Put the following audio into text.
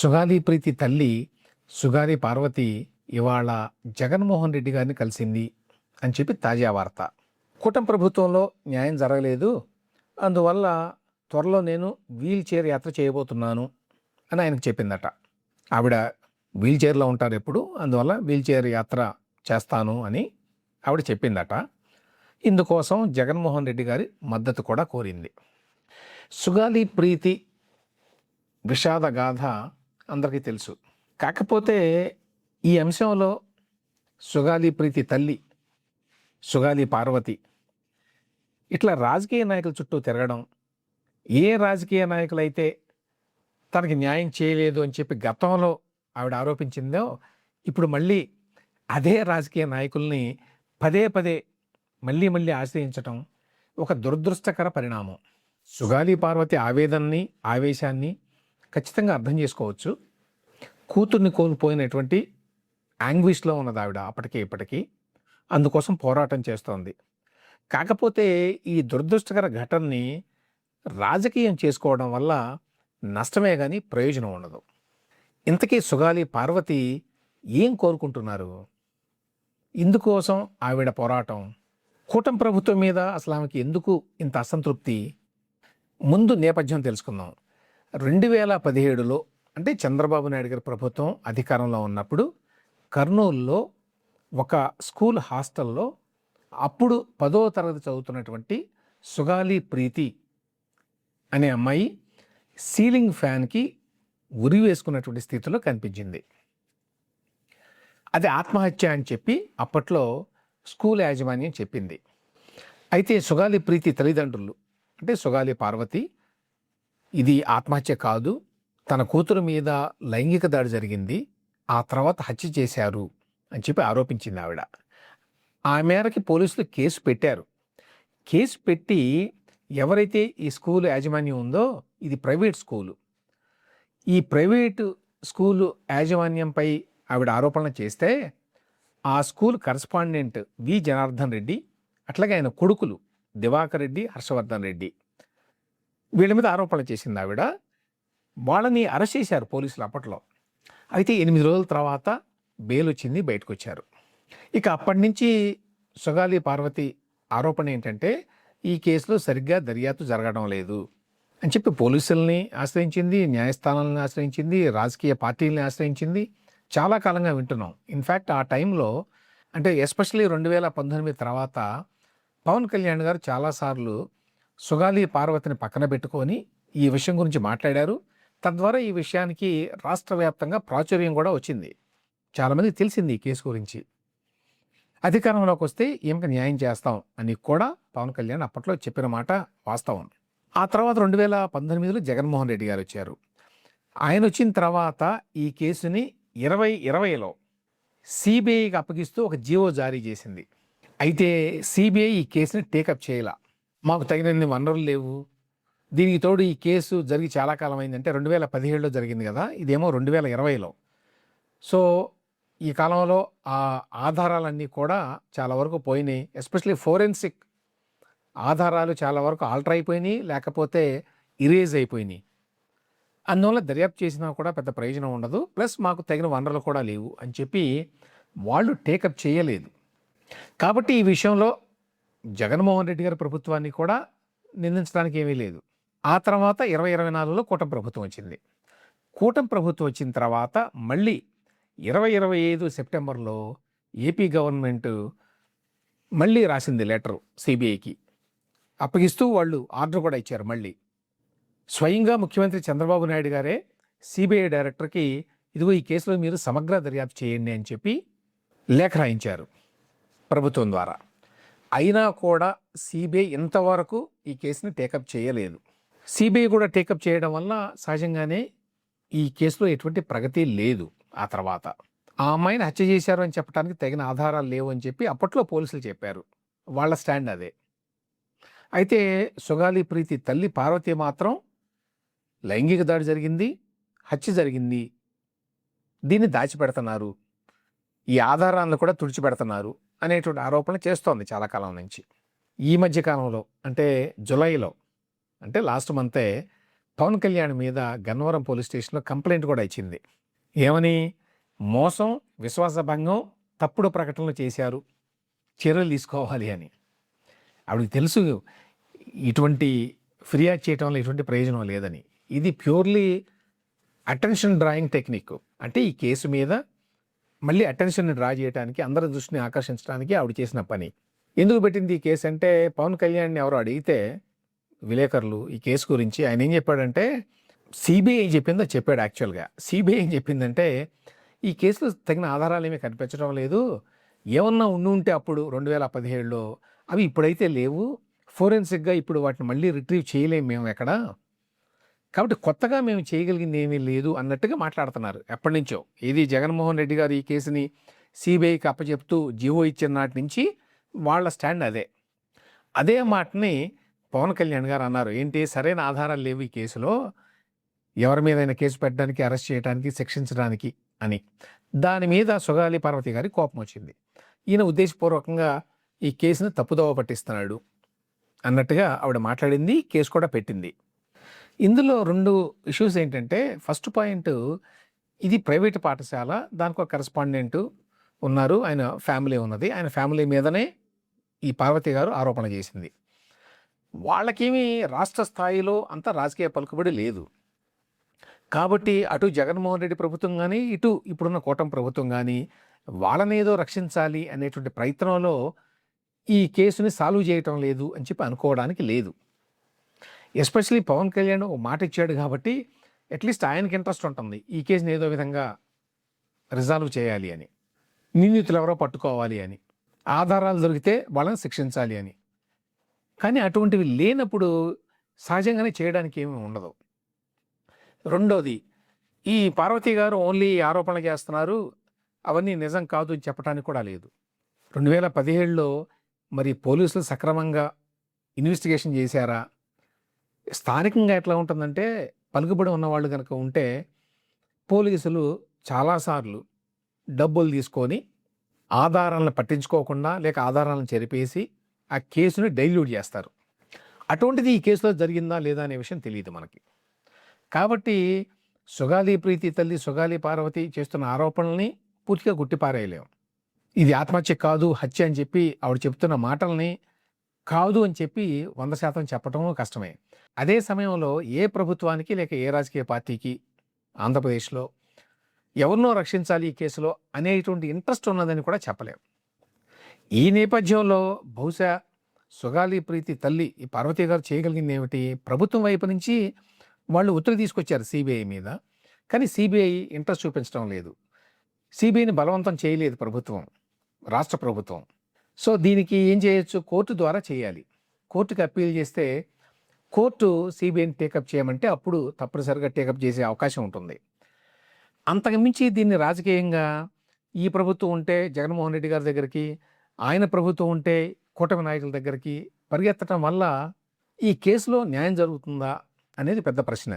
సుగాలి ప్రీతి తల్లి సుగాలి పార్వతి ఇవాళ జగన్మోహన్ రెడ్డి గారిని కలిసింది అని చెప్పి తాజా వార్త. కూటమి ప్రభుత్వంలో న్యాయం జరగలేదు, అందువల్ల త్వరలో నేను వీల్ చైర్ యాత్ర చేయబోతున్నాను అని ఆయనకు చెప్పిందట. ఆవిడ వీల్ చైర్లో ఉంటారు ఎప్పుడు, అందువల్ల వీల్ చైర్ యాత్ర చేస్తాను అని ఆవిడ చెప్పిందట. ఇందుకోసం జగన్మోహన్ రెడ్డి గారి మద్దతు కూడా కోరింది. సుగాలి ప్రీతి విషాద గాథ అందరికీ తెలుసు. కాకపోతే ఈ అంశంలో సుగాలి ప్రీతి తల్లి సుగాలి పార్వతి ఇట్లా రాజకీయ నాయకుల చుట్టూ తిరగడం, ఏ రాజకీయ నాయకులైతే తనకి న్యాయం చేయలేదు అని చెప్పి గతంలో ఆవిడ ఆరోపించిందో, ఇప్పుడు మళ్ళీ అదే రాజకీయ నాయకుల్ని పదే పదే మళ్ళీ ఆశ్రయించటం ఒక దురదృష్టకర పరిణామం. సుగాలి పార్వతి ఆవేదనని, ఆవేశాన్ని ఖచ్చితంగా అర్థం చేసుకోవచ్చు. కూతుర్ని కోల్పోయినటువంటి యాంగ్విష్లో ఉన్నది ఆవిడ అప్పటికి ఇప్పటికీ, అందుకోసం పోరాటం చేస్తోంది. కాకపోతే ఈ దురదృష్టకర ఘటనని రాజకీయం చేసుకోవడం వల్ల నష్టమే కానీ ప్రయోజనం ఉండదు. ఇంతకీ సుగాలి పార్వతి ఏం కోరుకుంటున్నారు? ఇందుకోసం ఆవిడ పోరాటం, కూటమి ప్రభుత్వం మీద అసలు ఆమెకి ఎందుకు ఇంత అసంతృప్తి? ముందు నేపథ్యం తెలుసుకుందాం. 2017లో అంటే చంద్రబాబు నాయుడు గారి ప్రభుత్వం అధికారంలో ఉన్నప్పుడు కర్నూలులో ఒక స్కూల్ హాస్టల్లో అప్పుడు 10వ తరగతి చదువుతున్నటువంటి సుగాలి ప్రీతి అనే అమ్మాయి సీలింగ్ ఫ్యాన్కి ఉరి వేసుకున్నటువంటి స్థితిలో కనిపించింది. అది ఆత్మహత్య అని చెప్పి అప్పట్లో స్కూల్ యాజమాన్యం చెప్పింది. అయితే సుగాలి ప్రీతి తల్లిదండ్రులు అంటే సుగాలి పార్వతి, ఇది ఆత్మహత్య కాదు, తన కూతురు మీద లైంగిక దాడి జరిగింది, ఆ తర్వాత హత్య చేశారు అని చెప్పి ఆరోపించింది ఆవిడ. ఆ మేరకి పోలీసులు కేసు పెట్టారు. కేసు పెట్టి ఎవరైతే ఈ స్కూలు యాజమాన్యం ఉందో, ఇది ప్రైవేట్ స్కూలు, ఈ ప్రైవేటు స్కూలు యాజమాన్యంపై ఆవిడ ఆరోపణ చేస్తే ఆ స్కూల్ కరస్పాండెంట్ వి జనార్దన్ రెడ్డి, అట్లాగే ఆయన కొడుకులు దివాకర్ రెడ్డి, హర్షవర్ధన్ రెడ్డి, వీళ్ళ మీద ఆరోపణలు చేసింది ఆవిడ. వాళ్ళని అరెస్ట్ చేశారు పోలీసులు అప్పట్లో. అయితే 8 రోజుల తర్వాత బెయిల్ వచ్చింది, బయటకు వచ్చారు. ఇక అప్పటి నుంచి సుగాలి పార్వతి ఆరోపణ ఏంటంటే, ఈ కేసులో సరిగ్గా దర్యాప్తు జరగడం లేదు అని చెప్పి పోలీసుల్ని ఆశ్రయించింది, న్యాయస్థానాలను ఆశ్రయించింది, రాజకీయ పార్టీలని ఆశ్రయించింది. చాలా కాలంగా వింటున్నాం. ఇన్ఫ్యాక్ట్ ఆ టైంలో అంటే ఎస్పెషల్లీ 2019 తర్వాత పవన్ కళ్యాణ్ గారు చాలాసార్లు సుగాలి పార్వతిని పక్కన పెట్టుకొని ఈ విషయం గురించి మాట్లాడారు. తద్వారా ఈ విషయానికి రాష్ట్ర వ్యాప్తంగా ప్రాచుర్యం కూడా వచ్చింది. చాలామందికి తెలిసింది ఈ కేసు గురించి. అధికారంలోకి వస్తే ఈమెకు న్యాయం చేస్తాం అని కూడా పవన్ కళ్యాణ్ అప్పట్లో చెప్పిన మాట వాస్తవం. ఆ తర్వాత 2019లో జగన్మోహన్ రెడ్డి గారు వచ్చారు. ఆయన వచ్చిన తర్వాత ఈ కేసుని 2020లో సిబిఐకి అప్పగిస్తూ ఒక జీవో జారీ చేసింది. అయితే సిబిఐ ఈ కేసుని టేకప్ చేయలా. మాకు తగినన్ని వనరులు లేవు, దీనికి తోడు ఈ కేసు జరిగి చాలా కాలం అయిందంటే 2017లో జరిగింది కదా, ఇదేమో 2020లో. సో ఈ కాలంలో ఆ ఆధారాలన్నీ కూడా చాలా వరకు పోయినాయి. ఎస్పెషలీ ఫోరెన్సిక్ ఆధారాలు చాలా వరకు ఆల్టర్ అయిపోయినాయి, లేకపోతే ఇరేజ్ అయిపోయినాయి. అందువల్ల దర్యాప్తు చేసినా కూడా పెద్ద ప్రయోజనం ఉండదు, ప్లస్ మాకు తగిన వనరులు కూడా లేవు అని చెప్పి వాళ్ళు టేకప్ చేయలేదు. కాబట్టి ఈ విషయంలో జగన్మోహన్ రెడ్డి గారి ప్రభుత్వాన్ని కూడా నిందించడానికి ఏమీ లేదు. ఆ తర్వాత 2024లో కూటమి ప్రభుత్వం వచ్చింది. కూటమి ప్రభుత్వం వచ్చిన తర్వాత మళ్ళీ 2025 సెప్టెంబర్లో ఏపీ గవర్నమెంట్ మళ్ళీ రాసింది లెటరు సిబిఐకి అప్పగిస్తూ, వాళ్ళు ఆర్డర్ కూడా ఇచ్చారు. మళ్ళీ స్వయంగా ముఖ్యమంత్రి చంద్రబాబు నాయుడు గారే సిబిఐ డైరెక్టర్కి ఇదిగో ఈ కేసులో మీరు సమగ్ర దర్యాప్తు చేయండి అని చెప్పి లేఖ రాయించారు ప్రభుత్వం ద్వారా. అయినా కూడా సిబిఐ ఇంతవరకు ఈ కేసుని టేకప్ చేయలేదు. సిబిఐ కూడా టేకప్ చేయడం వల్ల సహజంగానే ఈ కేసులో ఎటువంటి ప్రగతి లేదు. ఆ తర్వాత ఆ అమ్మాయిని హత్య చేశారు అని చెప్పడానికి తగిన ఆధారాలు లేవు అని చెప్పి అప్పట్లో పోలీసులు చెప్పారు. వాళ్ళ స్టాండ్ అదే. అయితే సుగాలి ప్రీతి తల్లి పార్వతి మాత్రం లైంగిక దాడి జరిగింది, హత్య జరిగింది, దీన్ని దాచిపెడుతున్నారు, ఈ ఆధారాలను కూడా తుడిచిపెడుతున్నారు అనేటువంటి ఆరోపణ చేస్తోంది చాలా కాలం నుంచి. ఈ మధ్య కాలంలో అంటే జూలైలో, అంటే లాస్ట్ మంతే పవన్ కళ్యాణ్ మీద గన్నవరం పోలీస్ స్టేషన్‌లో కంప్లెయింట్ కూడా ఇచ్చింది. ఏమని? మోసం, విశ్వాసభంగం, తప్పుడు ప్రకటనలు చేశారు. చర్యలు తీసుకోవాలి అని. ఆవిడకి తెలుసు ఇటువంటి ఫిర్యాదు చేయటం వల్ల ఎటువంటి ప్రయోజనం లేదని. ఇది ప్యూర్‌లీ అటెన్షన్ డ్రాయింగ్ టెక్నిక్. అంటే ఈ కేసు మీద మళ్ళీ అటెన్షన్‌ని డ్రా చేయటానికి, అందరి దృష్టిని ఆకర్షించడానికి ఆవిడ చేసిన పని. ఎందుకు పెట్టింది ఈ కేసు అంటే, పవన్ కళ్యాణ్‌ని ఎవరో అడిగితే విలేకరులు ఈ కేసు గురించి ఆయన ఏం చెప్పాడంటే, సిబిఐ చెప్పిందో చెప్పాడు యాక్చువల్‌గా. సిబిఐ ఏం చెప్పిందంటే, ఈ కేసులో తగిన ఆధారాలేమీ కనిపించడం లేదు. ఏమన్నా ఉండుంటే అప్పుడు 2017లో అవి ఇప్పుడైతే లేవు. ఫోరెన్సిక్‌గా ఇప్పుడు వాటిని మళ్ళీ రిట్రీవ్ చేయలేము మేము ఎక్కడ. కాబట్టి కొత్తగా మేము చేయగలిగింది ఏమీ లేదు అన్నట్టుగా మాట్లాడుతున్నారు ఎప్పటినుంచో. ఇది జగన్మోహన్ రెడ్డి గారు ఈ కేసుని సిబిఐకి అప్పచెప్తూ జీవో ఇచ్చిన నాటి నుంచి వాళ్ళ స్టాండ్ అదే. అదే మాటని పవన్ కళ్యాణ్ గారు అన్నారు. ఏంటి, సరైన ఆధారాలు లేవు ఈ కేసులో, ఎవరి మీదైనా కేసు పెట్టడానికి, అరెస్ట్ చేయడానికి, శిక్షించడానికి అని. దాని మీద సుగాలి పార్వతి గారి కోపం వచ్చింది. ఈయన ఉద్దేశపూర్వకంగా ఈ కేసుని తప్పుదోవ పట్టిస్తున్నాడు అన్నట్టుగా ఆవిడ మాట్లాడింది, కేసు కూడా పెట్టింది. ఇందులో 2 ఇష్యూస్ ఏంటంటే, ఫస్ట్ పాయింట్, ఇది ప్రైవేటు పాఠశాల, దానికి ఒక కరెస్పాండెంట్ ఉన్నారు, ఆయన ఫ్యామిలీ ఉన్నది. ఆయన ఫ్యామిలీ మీదనే ఈ పార్వతి గారు ఆరోపణ చేసింది. వాళ్ళకేమీ రాష్ట్ర స్థాయిలో అంత రాజకీయ పలుకుబడి లేదు. కాబట్టి అటు జగన్మోహన్ రెడ్డి ప్రభుత్వం కానీ, ఇటు ఇప్పుడున్న కూటమి ప్రభుత్వం కానీ వాళ్ళని ఏదో రక్షించాలి అనేటువంటి ప్రయత్నంలో ఈ కేసుని సాల్వ్ చేయటం లేదు అని చెప్పి అనుకోవడానికి లేదు. ఎస్పెషలీ పవన్ కళ్యాణ్ ఒక మాట ఇచ్చాడు కాబట్టి అట్లీస్ట్ ఆయనకి ఇంట్రెస్ట్ ఉంటుంది ఈ కేసుని ఏదో విధంగా రిజాల్వ్ చేయాలి అని, నిందితులు ఎవరో పట్టుకోవాలి అని, ఆధారాలు దొరికితే వాళ్ళని శిక్షించాలి అని. కానీ అటువంటివి లేనప్పుడు సహజంగానే చేయడానికి ఏమీ ఉండదు. రెండోది, ఈ పార్వతి గారు ఓన్లీ ఆరోపణలు చేస్తున్నారు, అవన్నీ నిజం కాదు అని చెప్పడానికి కూడా లేదు. 2017లో మరి పోలీసులు సక్రమంగా ఇన్వెస్టిగేషన్ చేశారా? స్థానికంగా ఎట్లా ఉంటుందంటే, పలుకుబడి ఉన్నవాళ్ళు కనుక ఉంటే పోలీసులు చాలాసార్లు డబ్బులు తీసుకొని ఆధారాలను పట్టించుకోకుండా, లేక ఆధారాలను చెరిపేసి ఆ కేసుని డైల్యూట్ చేస్తారు. అటువంటిది ఈ కేసులో జరిగిందా లేదా అనే విషయం తెలియదు మనకి. కాబట్టి సుగాలి ప్రీతి తల్లి సుగాలి పార్వతి చేస్తున్న ఆరోపణల్ని పూర్తిగా గుట్టిపారేయలేం. ఇది ఆత్మహత్య కాదు, హత్య అని చెప్పి ఆవిడ చెప్తున్న మాటల్ని కాదు అని చెప్పి 100% చెప్పటం కష్టమే. అదే సమయంలో ఏ ప్రభుత్వానికి లేక ఏ రాజకీయ పార్టీకి ఆంధ్రప్రదేశ్లో ఎవరినో రక్షించాలి ఈ కేసులో అనేటువంటి ఇంట్రెస్ట్ ఉన్నదని కూడా చెప్పలేం. ఈ నేపథ్యంలో బహుశా సుగాలి ప్రీతి తల్లి ఈ పార్వతి గారు చేయగలిగింది ఏమిటి? ప్రభుత్వం వైపు నుంచి వాళ్ళు ఒత్తిడి తీసుకొచ్చారు సిబిఐ మీద, కానీ సిబిఐ ఇంట్రెస్ట్ చూపించడం లేదు. సిబిఐని బలవంతం చేయలేదు ప్రభుత్వం, రాష్ట్ర ప్రభుత్వం. సో దీనికి ఏం చేయొచ్చు? కోర్టు ద్వారా చేయాలి. కోర్టుకి అప్పీల్ చేస్తే కోర్టు సిబిఐని టేకప్ చేయమంటే అప్పుడు తప్పనిసరిగా టేకప్ చేసే అవకాశం ఉంటుంది. అంతకుమించి దీన్ని రాజకీయంగా ఈ ప్రభుత్వం ఉంటే జగన్మోహన్ రెడ్డి గారి దగ్గరికి, ఆయన ప్రభుత్వం ఉంటే కూటమి నాయకుల దగ్గరికి పరిగెత్తడం వల్ల ఈ కేసులో న్యాయం జరుగుతుందా అనేది పెద్ద ప్రశ్న.